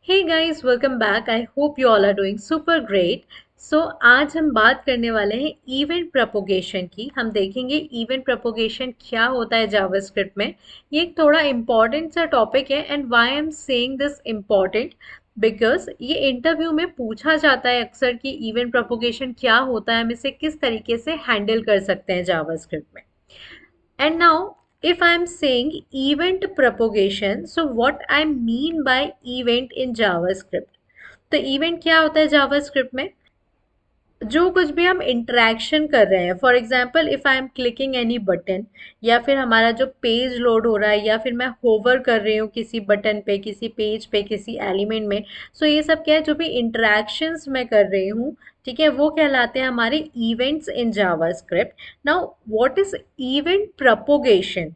Hey guys, welcome back. I hope you all are doing super great. So आज हम बात करने वाले हैं इवेंट प्रोपोगेशन की। हम देखेंगे इवेंट प्रोपोगेशन क्या होता है जावास्क्रिप्ट में। ये एक थोड़ा इम्पॉर्टेंट सा टॉपिक है and why I am saying this important because ये इंटरव्यू में पूछा जाता है अक्सर कि इवेंट प्रोपोगेशन क्या होता है, हम इसे किस तरीके से हैंडल कर सकते हैं जावास्क्रिप्ट में। And now, if I am saying event propagation, so what I mean by event in JavaScript? तो event क्या होता है JavaScript में? जो कुछ भी हम इंटरेक्शन कर रहे हैं, for example if I am clicking any button, या फिर हमारा जो पेज लोड हो रहा है, या फिर मैं होवर कर रही हूँ किसी बटन पे, किसी पेज पे, किसी एलिमेंट में, सो ये सब क्या है, जो भी इंटरेक्शंस मैं कर रही हूँ, ठीक है, वो कहलाते हैं हमारे events in JavaScript. Now what is event propagation?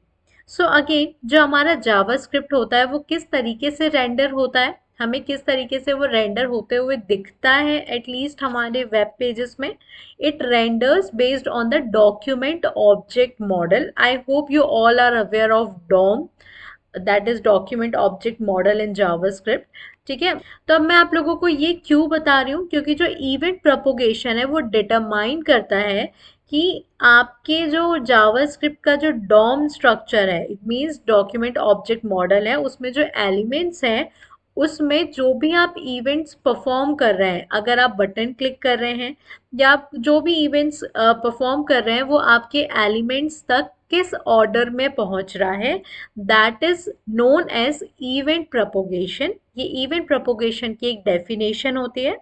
So again जो हमारा जावास्क्रिप्ट होता है वो किस तरीके से रेंडर होता है, हमें किस तरीके से वो रेंडर होते हुए दिखता है एटलीस्ट हमारे वेब पेजेस में। It renders based on the document object model. I hope you all are aware of DOM, that is document object model in JavaScript. ठीक है, तो अब मैं आप लोगों को ये क्यों बता रही हूँ, क्योंकि जो इवेंट प्रोपोगेशन है वो डिटरमाइन करता है कि आपके जो जावास्क्रिप्ट का जो डॉम स्ट्रक्चर है, it means document object model है, उसमें जो एलिमेंट्स हैं उसमें जो भी आप इवेंट्स परफॉर्म कर रहे हैं, अगर आप बटन क्लिक कर रहे हैं या आप जो भी इवेंट्स परफॉर्म कर रहे हैं, वो आपके एलिमेंट्स तक किस ऑर्डर में पहुंच रहा है, that is known as event propagation. ये इवेंट प्रोपोगेशन की एक डेफिनेशन होती है।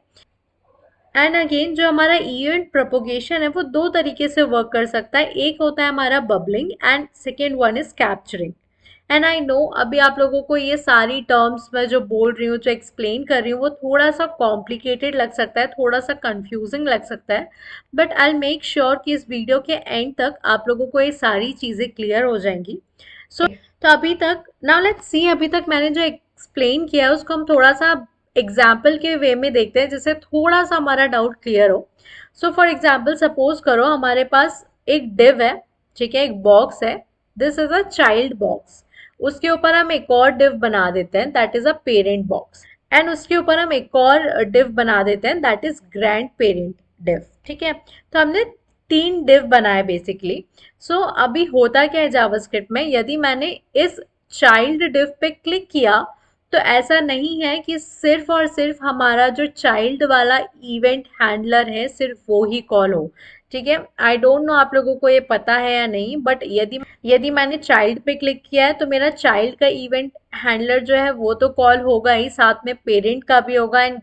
एंड अगेन जो हमारा इवेंट प्रोपोगेशन है वो दो तरीके से वर्क कर सकता है। एक होता है हमारा bubbling and second one is capturing. And I know अभी आप लोगों को ये सारी टर्म्स मैं जो बोल रही हूँ, जो एक्सप्लेन कर रही हूँ, वो थोड़ा सा कॉम्प्लिकेटेड लग सकता है, थोड़ा सा कंफ्यूजिंग लग सकता है, बट आई मेक श्योर कि इस वीडियो के एंड तक आप लोगों को ये सारी चीज़ें क्लियर हो जाएंगी। सो तो अभी तक, नाउ लेट्स सी, अभी तक मैंने जो एक्सप्लेन किया है उसको हम थोड़ा सा एग्जाम्पल के वे में देखते हैं जिससे थोड़ा सा हमारा डाउट क्लियर हो। सो फॉर एग्जाम्पल सपोज करो हमारे पास एक डिव है, ठीक है, एक बॉक्स है, this is a child box. उसके ऊपर हम एक और डिव बना देते हैं, that is a parent box. And उसके ऊपर हम एक और डिव बना देते हैं, that is grand parent div. ठीक है, तो हमने तीन डिव बनाए बेसिकली। सो अभी होता क्या है जावास्क्रिप्ट में, यदि मैंने इस चाइल्ड डिव पे क्लिक किया तो ऐसा नहीं है कि सिर्फ और सिर्फ हमारा जो चाइल्ड वाला इवेंट हैंडलर है सिर्फ वो ही कॉल हो। ठीक है, आई डोंट नो आप लोगों को ये पता है या नहीं, बट यदि यदि मैंने चाइल्ड पे क्लिक किया है तो मेरा चाइल्ड का इवेंट हैंडलर जो है वो तो कॉल होगा ही, साथ में पेरेंट का भी होगा एंड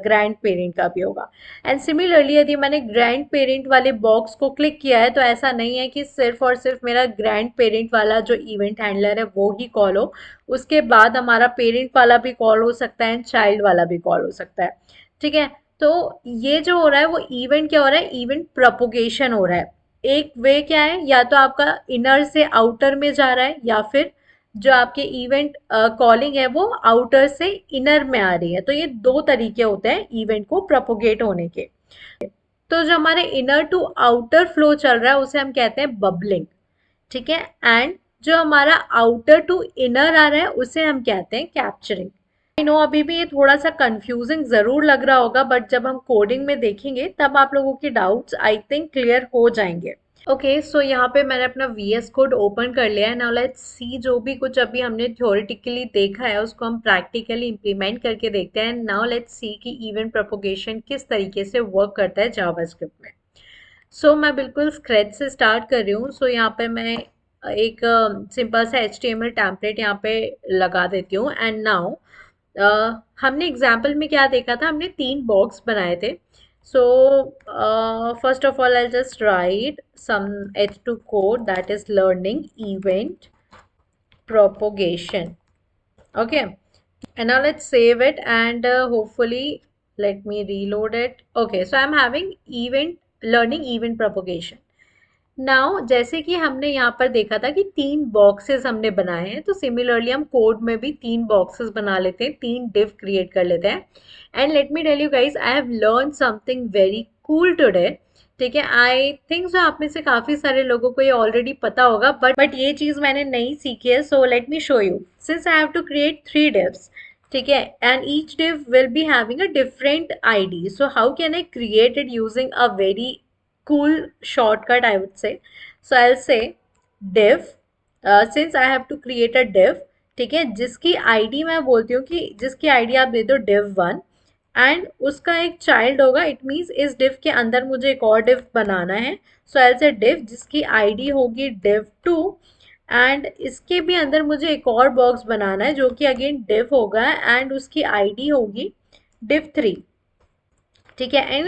ग्रैंड पेरेंट का भी होगा। एंड सिमिलरली यदि मैंने ग्रैंड पेरेंट वाले बॉक्स को क्लिक किया है तो ऐसा नहीं है कि सिर्फ और सिर्फ मेरा ग्रैंड पेरेंट वाला जो इवेंट हैंडलर है वो ही कॉल हो, उसके बाद हमारा पेरेंट वाला भी कॉल हो सकता है एंड चाइल्ड वाला भी कॉल हो सकता है। ठीक है, तो ये जो हो रहा है वो इवेंट क्या हो रहा है, इवेंट प्रोपोगेशन हो रहा है। एक वे क्या है, या तो आपका इनर से आउटर में जा रहा है, या फिर जो आपके इवेंट कॉलिंग है वो आउटर से इनर में आ रही है। तो ये दो तरीके होते हैं इवेंट को प्रोपोगेट होने के। तो जो हमारे इनर टू आउटर फ्लो चल रहा है उसे हम कहते हैं बबलिंग। ठीक है, एंड जो हमारा आउटर टू इनर आ रहा है उसे हम कहते हैं कैप्चरिंग। आई नो अभी भी ये थोड़ा सा कंफ्यूजिंग जरूर लग रहा होगा, बट जब हम कोडिंग में देखेंगे तब आप लोगों के डाउट्स आई थिंक क्लियर हो जाएंगे। ओके, सो यहाँ पे मैंने अपना VS कोड ओपन कर लिया है। नाउ लेट्स सी, जो भी कुछ अभी हमने थ्योरेटिकली देखा है उसको हम प्रैक्टिकली इम्प्लीमेंट करके देखते हैं। नाउ लेट्स सी कि इवेंट प्रोपोगेशन किस तरीके से वर्क करता है जावास्क्रिप्ट में। सो मैं बिल्कुल स्क्रैच से स्टार्ट कर रही हूँ। सो यहाँ पे मैं एक सिंपल सा HTML टेम्पलेट यहाँ पे लगा देती हूँ। एंड नाउ हमने एग्जाम्पल में क्या देखा था, हमने तीन बॉक्स बनाए थे। So first of all I just write some H2 code that is learning event propagation. Okay, and now let's save it and hopefully let me reload it. Okay, so I'm having event learning event propagation. Now जैसे कि हमने यहाँ पर देखा था कि तीन boxes हमने बनाए हैं, तो सिमिलरली हम कोड में भी तीन बॉक्सेस बना लेते हैं, तीन डिव क्रिएट कर लेते हैं। And let me tell you guys, I have learn something very cool today. ठीक है, आई थिंक सो आप में से काफ़ी सारे लोगों को ये ऑलरेडी पता होगा, बट ये चीज़ मैंने नहीं सीखी है। So let me show you. Since I have to create three divs, ठीक है, and each div will be having a different id. So how can I create it using a very cool shortcut, I would say. So I'll say div, since I have to create a div, ठीक है, जिसकी id मैं बोलती हूँ कि जिसकी id आप दे दो div1, एंड उसका एक चाइल्ड होगा, इट मीन्स इस div के अंदर मुझे एक और div बनाना है. सो I'll say div जिसकी id होगी div2, एंड इसके भी अंदर मुझे एक और बॉक्स बनाना है जो कि अगेन div होगा एंड उसकी आईडी होगी div3. ठीक है,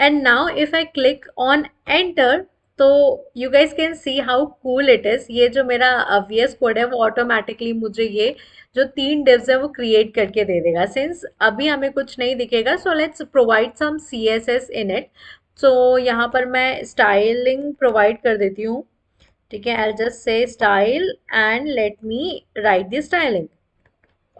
and now if I click on enter, तो you guys can see how cool it is. ये जो मेरा वीएस कोड है वो ऑटोमेटिकली मुझे ये जो 3 divs है वो क्रिएट करके दे देगा. सिंस अभी हमें कुछ नहीं दिखेगा, so let's provide some CSS in it. So यहाँ पर मैं स्टाइलिंग प्रोवाइड कर देती हूँ. ठीक है, आई जस्ट से style and let me right the styling.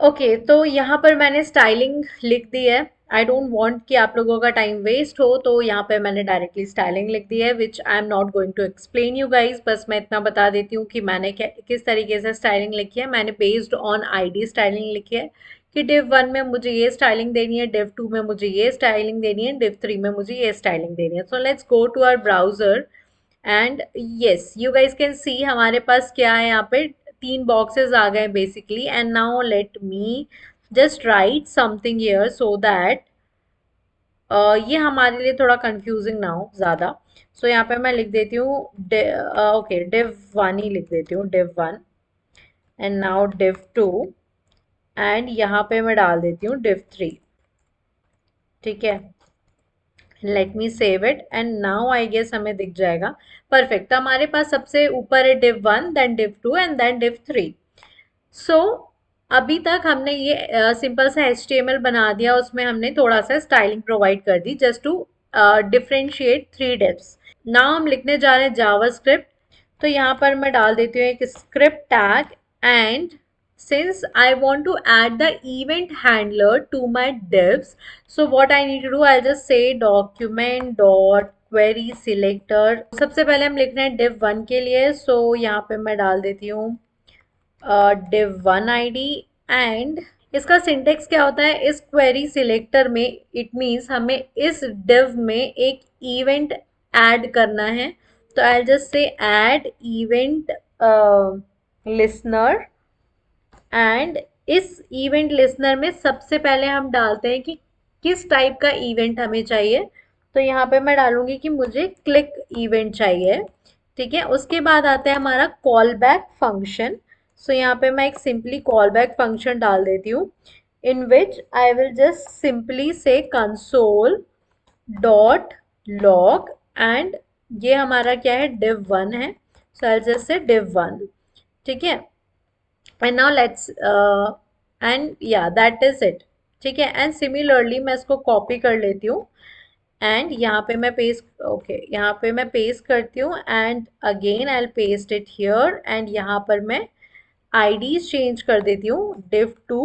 Okay, तो यहाँ पर मैंने स्टाइलिंग लिख दी है. आई डोंट वांट कि आप लोगों का टाइम वेस्ट हो, तो यहाँ पे मैंने डायरेक्टली स्टाइलिंग लिख दी है, which I am not going to explain you guys. बस मैं इतना बता देती हूँ कि मैंने किस तरीके से स्टाइलिंग लिखी है. मैंने बेस्ड ऑन आईडी स्टाइलिंग लिखी है कि div1 में मुझे ये स्टाइलिंग देनी है, div2 में मुझे ये स्टाइलिंग देनी है, div3 में मुझे ये स्टाइलिंग देनी है. So let's go to our browser and yes, you guys can see हमारे पास क्या है. यहाँ पे 3 बॉक्सेस आ गए basically. And now let me just right something here so that ये हमारे लिए थोड़ा कंफ्यूजिंग ना हो ज़्यादा. सो यहाँ पे मैं लिख देती हूँ ओके div1 ही लिख देती हूँ, div1. And now div2, and यहाँ पे मैं डाल देती हूँ div3. ठीक है, let me save it and now I guess हमें दिख जाएगा. परफेक्ट, हमारे पास सबसे ऊपर है div1, then div2 and then div3. सो अभी तक हमने ये सिंपल सा HTML बना दिया, उसमें हमने थोड़ा सा स्टाइलिंग प्रोवाइड कर दी just to differentiate 3 divs. Now हम लिखने जा रहे हैं जावास्क्रिप्ट. तो यहाँ पर मैं डाल देती हूँ एक script tag, and since I want to add the event handler to my divs, so what I need to do, I'll just say document dot query selector. सबसे पहले हम लिख रहे हैं div1 के लिए. सो यहाँ पे मैं डाल देती हूँ div1 id, एंड इसका सिंटेक्स क्या होता है इस क्वेरी सिलेक्टर में. इट मीन्स हमें इस div में एक इवेंट ऐड करना है. तो आई जस्ट से ऐड इवेंट लिसनर, एंड इस इवेंट लिसनर में सबसे पहले हम डालते हैं कि किस टाइप का इवेंट हमें चाहिए. तो यहाँ पे मैं डालूंगी कि मुझे क्लिक इवेंट चाहिए. ठीक है, उसके बाद आता है हमारा कॉल बैक फंक्शन. सो यहाँ पे मैं एक सिंपली कॉल बैक फंक्शन डाल देती हूँ, इन विच आई विल जस्ट सिंपली से कंसोल डॉट लॉग, एंड ये हमारा क्या है div1 है. सो आई जस्ट से div1. ठीक है, एंड नाउ लेट्स एंड या दैट इज इट. ठीक है, एंड सिमिलरली मैं इसको कॉपी कर लेती हूँ एंड यहाँ पे मैं पेस्ट, ओके यहाँ पे मैं पेस्ट करती हूँ and again I will paste it here. And यहाँ पर मैं आईडीज चेंज कर देती हूँ div2,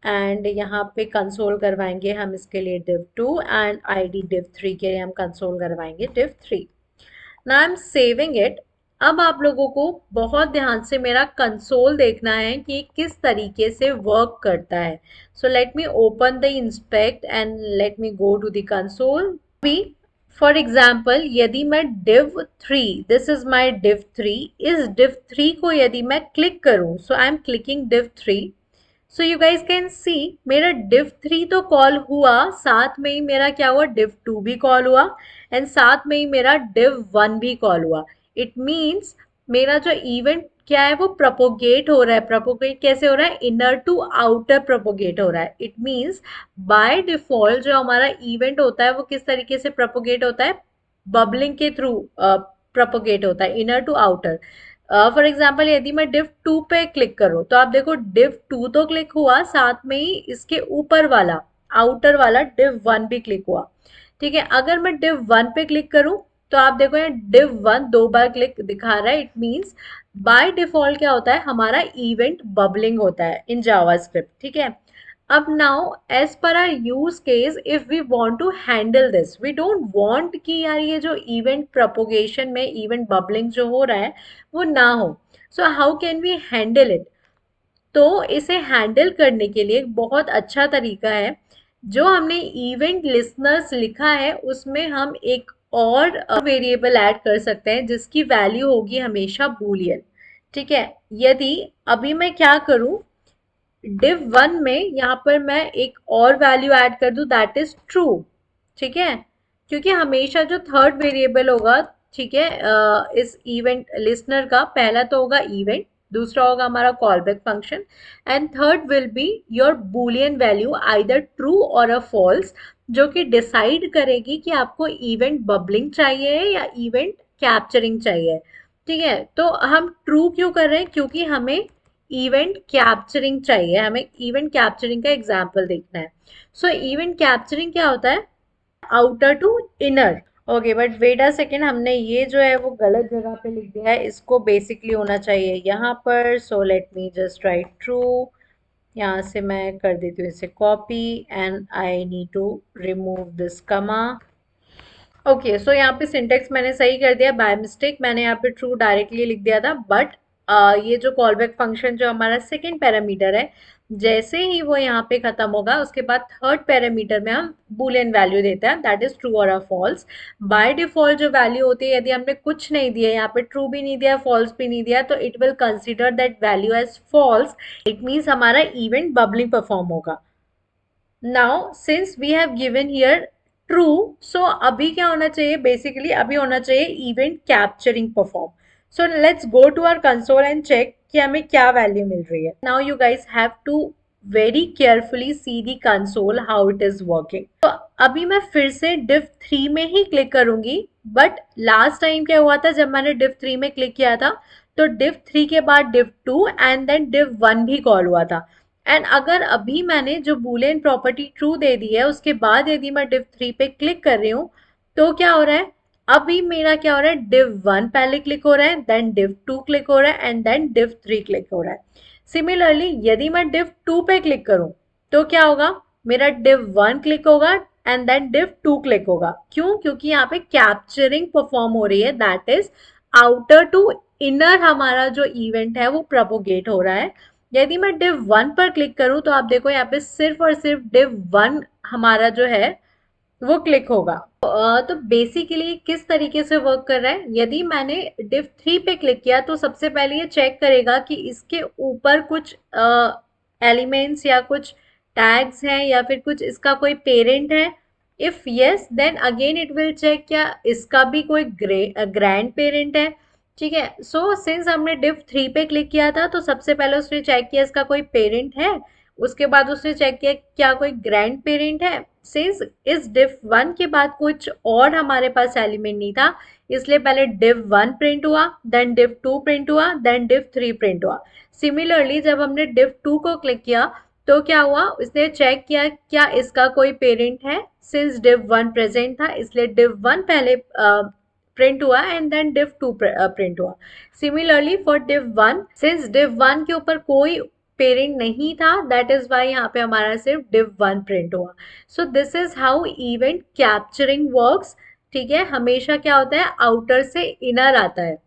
एंड यहाँ पे कंसोल करवाएंगे हम इसके लिए div2, एंड आईडी div3 के लिए हम कंसोल करवाएंगे div3. Now I am saving it. अब आप लोगों को बहुत ध्यान से मेरा कंसोल देखना है कि किस तरीके से वर्क करता है. So let me open the inspect and let me go to the console. अभी फॉर एग्जाम्पल यदि मैं div3, this is my div3, इस div3 को यदि मैं क्लिक करूं, so I am clicking div3. So you guys can see मेरा div3 तो कॉल हुआ, साथ में ही मेरा क्या हुआ div2 भी कॉल हुआ, एंड साथ में ही मेरा div1 भी कॉल हुआ. इट मीन्स मेरा जो इवेंट क्या है वो प्रोपोगेट हो रहा है. प्रोपोगेट कैसे हो रहा है, इनर टू आउटर प्रोपोगेट हो रहा है. इट मीन्स बाय डिफॉल्ट जो हमारा इवेंट होता है वो किस तरीके से प्रोपोगेट होता है, बबलिंग के थ्रू प्रोपोगेट होता है, inner to outer. For example यदि मैं div2 पे क्लिक करूँ तो आप देखो div2 तो क्लिक हुआ, साथ में ही इसके ऊपर वाला आउटर वाला div1 भी क्लिक हुआ. ठीक है, अगर मैं div1 पे क्लिक करूँ तो आप देखो यहाँ div1 2 बार क्लिक दिखा रहा है. इट मीन्स बाय डिफॉल्ट क्या होता है, हमारा इवेंट बबलिंग होता है इन जावास्क्रिप्ट. ठीक है, अब now as per our use case if we want to handle this, we don't want कि यार ये जो इवेंट प्रोपोगेशन में इवेंट बबलिंग जो हो रहा है वो ना हो. So how can we handle it. तो इसे हैंडल करने के लिए एक बहुत अच्छा तरीका है, जो हमने इवेंट लिसनर्स लिखा है उसमें हम एक और वेरिएबल ऐड कर सकते हैं जिसकी वैल्यू होगी हमेशा बूलियन। ठीक है, यदि अभी मैं क्या करूं, div 1 में यहाँ पर मैं एक और वैल्यू ऐड कर दूं दैट इज ट्रू। ठीक है, क्योंकि हमेशा जो थर्ड वेरिएबल होगा, ठीक है, इस इवेंट लिसनर का पहला तो होगा इवेंट, दूसरा होगा हमारा call back function, and third will be your Boolean value either true और अ फॉल्स, जो कि डिसाइड करेगी कि आपको इवेंट बबलिंग चाहिए या इवेंट कैप्चरिंग चाहिए। ठीक है, तो हम ट्रू क्यों कर रहे हैं, क्योंकि हमें इवेंट कैप्चरिंग चाहिए, हमें इवेंट कैप्चरिंग का एग्जाम्पल देखना है। सो इवेंट कैप्चरिंग क्या होता है, outer to inner. Okay, but wait a second, हमने ये जो है वो गलत जगह पे लिख दिया है, इसको बेसिकली होना चाहिए यहाँ पर। So let me just write true, यहाँ से मैं कर देती हूँ इसे copy, and I need to remove this comma. Okay, so यहाँ पे सिंटेक्स मैंने सही कर दिया, बाय मिस्टेक मैंने यहाँ पे ट्रू डायरेक्टली लिख दिया था, बट ये जो कॉल बैक फंक्शन जो हमारा सेकेंड पैरामीटर है, जैसे ही वो यहाँ पे खत्म होगा उसके बाद थर्ड पैरामीटर में हम बूलियन वैल्यू देते हैं, दैट इज ट्रू और फॉल्स। बाय डिफॉल्ट जो वैल्यू होती है, यदि हमने कुछ नहीं दिया, यहाँ पे ट्रू भी नहीं दिया फॉल्स भी नहीं दिया, तो it will consider that value as false. It means हमारा इवेंट बबलिंग परफॉर्म होगा। Now since we have given here true, so अभी क्या होना चाहिए, बेसिकली अभी होना चाहिए event capturing perform. So let's go to our console and check कि हमें क्या वैल्यू मिल रही है। Now you guys have to very carefully see the console how it is working. तो अभी मैं फिर से div 3 में ही क्लिक करूंगी, बट लास्ट टाइम क्या हुआ था, जब मैंने div 3 में क्लिक किया था तो div 3 के बाद div 2 एंड देन div 1 भी कॉल हुआ था। एंड अगर अभी मैंने जो बूलियन प्रॉपर्टी ट्रू दे दी है उसके बाद यदि मैं div 3 पे क्लिक कर रही हूँ, तो क्या हो रहा है, अभी मेरा क्या हो रहा है, div 1 पहले क्लिक हो रहा है, देन div 2 क्लिक हो रहा है, एंड देन div 3 क्लिक हो रहा है। सिमिलरली यदि मैं div 2 पे क्लिक करूं तो क्या होगा, मेरा div 1 क्लिक होगा एंड देन div 2 क्लिक होगा। क्यों, क्योंकि यहाँ पे कैप्चरिंग परफॉर्म हो रही है, that is outer to inner हमारा जो इवेंट है वो प्रोपोगेट हो रहा है। यदि मैं div 1 पर क्लिक करूं तो आप देखो यहाँ पे सिर्फ और सिर्फ div 1 हमारा जो है वो क्लिक होगा। तो बेसिकली किस तरीके से वर्क कर रहा है, यदि मैंने div 3 पे क्लिक किया तो सबसे पहले ये चेक करेगा कि इसके ऊपर कुछ एलिमेंट्स या कुछ टैग्स हैं या फिर कुछ इसका कोई पेरेंट है। If yes, then again it will check क्या इसका भी कोई ग्रैंड पेरेंट है। ठीक है, सो सिंस हमने div 3 पे क्लिक किया था तो सबसे पहले उसने चेक किया इसका कोई पेरेंट है, उसके बाद उसने चेक किया क्या कोई ग्रैंड पेरेंट है। सिंस इस div 1 के बाद कुछ और हमारे पास एलिमेंट नहीं था, इसलिए पहले div 1 प्रिंट हुआ, देन div 2 प्रिंट हुआ, देन div 3 प्रिंट हुआ। सिमिलरली जब हमने div 2 को क्लिक किया तो क्या हुआ, उसने चेक किया क्या इसका कोई पेरेंट है, सिंस div 1 प्रेजेंट था इसलिए div 1 पहले प्रिंट हुआ एंड देन div 2 प्रिंट हुआ। Similarly for div 1, since div 1 के ऊपर कोई पेरेंट नहीं था, दैट इज वाई यहाँ पे हमारा सिर्फ div 1 प्रिंट हुआ। So this is how event capturing works. ठीक है, हमेशा क्या होता है, आउटर से इनर आता है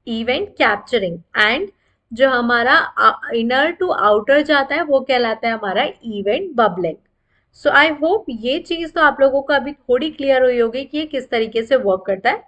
इवेंट कैप्चरिंग, एंड जो हमारा इनर टू आउटर जाता है वो कहलाता है हमारा event bubbling. So I hope ये चीज तो आप लोगों को अभी थोड़ी क्लियर हुई होगी कि ये किस तरीके से वर्क करता है।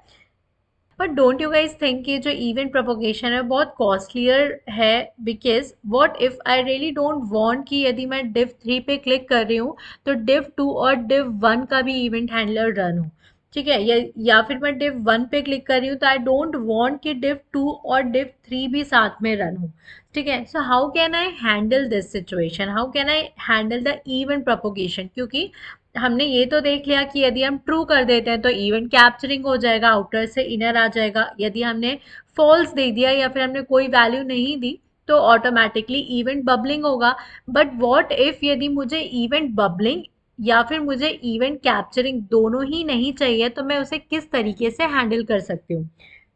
But don't you guys think कि जो इवेंट प्रोपोगेशन है बहुत कॉस्टलियर है, because what if I really don't want कि यदि मैं div 3 पे क्लिक कर रही हूँ तो div 2 और div 1 का भी इवेंट हैंडलर रन हो। ठीक है, या फिर मैं div 1 पे क्लिक कर रही हूँ तो आई डोंट वांट कि div 2 और div 3 भी साथ में रन हो। ठीक है, सो how can I handle this situation, how can I handle the event propagation, क्योंकि हमने ये तो देख लिया कि यदि हम ट्रू कर देते हैं तो इवेंट कैप्चरिंग हो जाएगा, आउटर से इनर आ जाएगा। यदि हमने फॉल्स दे दिया या फिर हमने कोई वैल्यू नहीं दी तो ऑटोमेटिकली इवेंट बबलिंग होगा। बट व्हाट इफ यदि मुझे इवेंट बबलिंग या फिर मुझे इवेंट कैप्चरिंग दोनों ही नहीं चाहिए, तो मैं उसे किस तरीके से हैंडल कर सकती हूँ।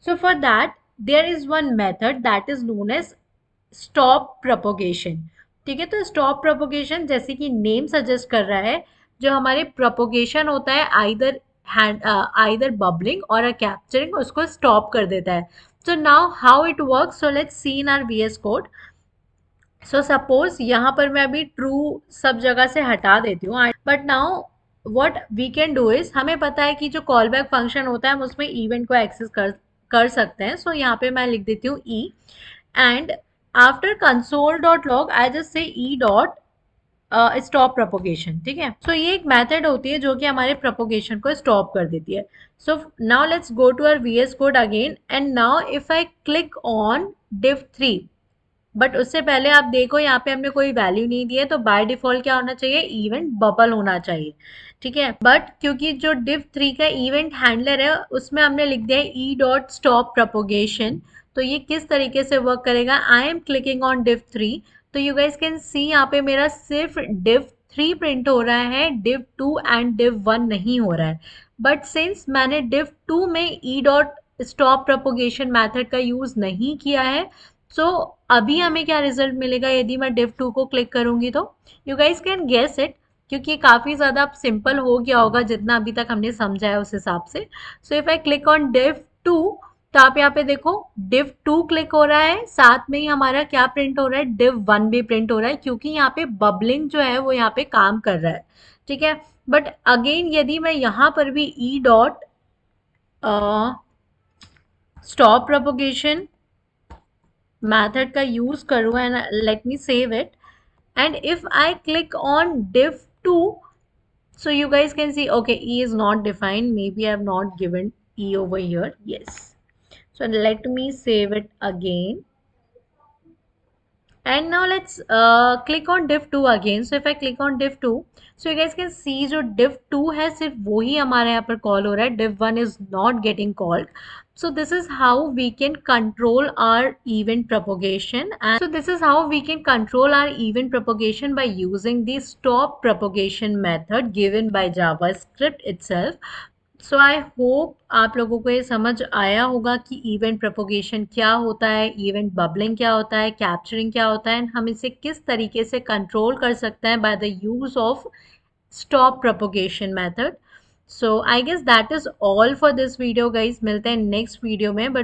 So for that there is one method that is known as stop propagation. ठीक है, तो स्टॉप प्रोपोगेशन जैसे कि नेम सजेस्ट कर रहा है, जो हमारे प्रोपोगेशन होता है आइदर आइदर बबलिंग और अ कैप्चरिंग, उसको स्टॉप कर देता है। So now how it works, so let's see in our VS code. So suppose यहाँ पर मैं अभी ट्रू सब जगह से हटा देती हूँ, but now what we can do is, हमें पता है कि जो कॉल बैक फंक्शन होता है हम उसमें इवेंट को एक्सेस कर सकते हैं। सो यहाँ पे मैं लिख देती हूँ e, and after console dot log I just say e dot stop propagation. ठीक है, सो ये एक मेथड होती है जो कि हमारे प्रोपोगेशन को स्टॉप कर देती है। So now let's go to our VS code again, and now if I click on div3, but उससे पहले आप देखो यहाँ पे हमने कोई वैल्यू नहीं दी है, तो बाय डिफॉल्ट क्या होना चाहिए, इवेंट बबल होना चाहिए। ठीक है, बट क्योंकि जो div3 का इवेंट हैंडलर है उसमें हमने लिख दिया है ई डॉट स्टॉप प्रोपोगेशन, तो ये किस तरीके से वर्क करेगा, आई एम क्लिकिंग ऑन div3, तो यू गाइस कैन सी यहाँ पे मेरा सिर्फ div3 प्रिंट हो रहा है, div2 एंड div1 नहीं हो रहा है। बट सिंस मैंने div2 में E dot stop propagation method का यूज नहीं किया है, सो अभी हमें क्या रिजल्ट मिलेगा यदि मैं div2 को क्लिक करूंगी, तो you guys can guess it, क्योंकि ये काफी ज्यादा सिंपल हो गया होगा जितना अभी तक हमने समझा है उस हिसाब से। So if I click on div2, तो आप यहाँ पे देखो div2 क्लिक हो रहा है, साथ में ही हमारा क्या प्रिंट हो रहा है, div1 भी प्रिंट हो रहा है, क्योंकि यहाँ पे बबलिंग जो है वो यहाँ पे काम कर रहा है। ठीक है, बट अगेन यदि मैं यहाँ पर भी E dot stop propagation method का यूज करूँ and let me save it, and if I click on div2, so you guys can see, okay, e is not defined, maybe I have not given e over here, yes. So let me save it again, and now let's click on div2 again. So if I click on div2, so you guys can see जो div2 है सिर्फ वो ही हमारे यहाँ पर call हो रहा है, div1 is not getting called. So this is how we can control our event propagation, and so this is how we can control our event propagation by using the stop propagation method given by JavaScript itself. So I hope आप लोगों को ये समझ आया होगा कि event propagation क्या होता है, इवेंट बबलिंग क्या होता है, कैप्चरिंग क्या होता है, हम इसे किस तरीके से कंट्रोल कर सकते हैं by the use of stop propagation method. So I guess that is all for this video guys, मिलते हैं नेक्स्ट वीडियो में, बट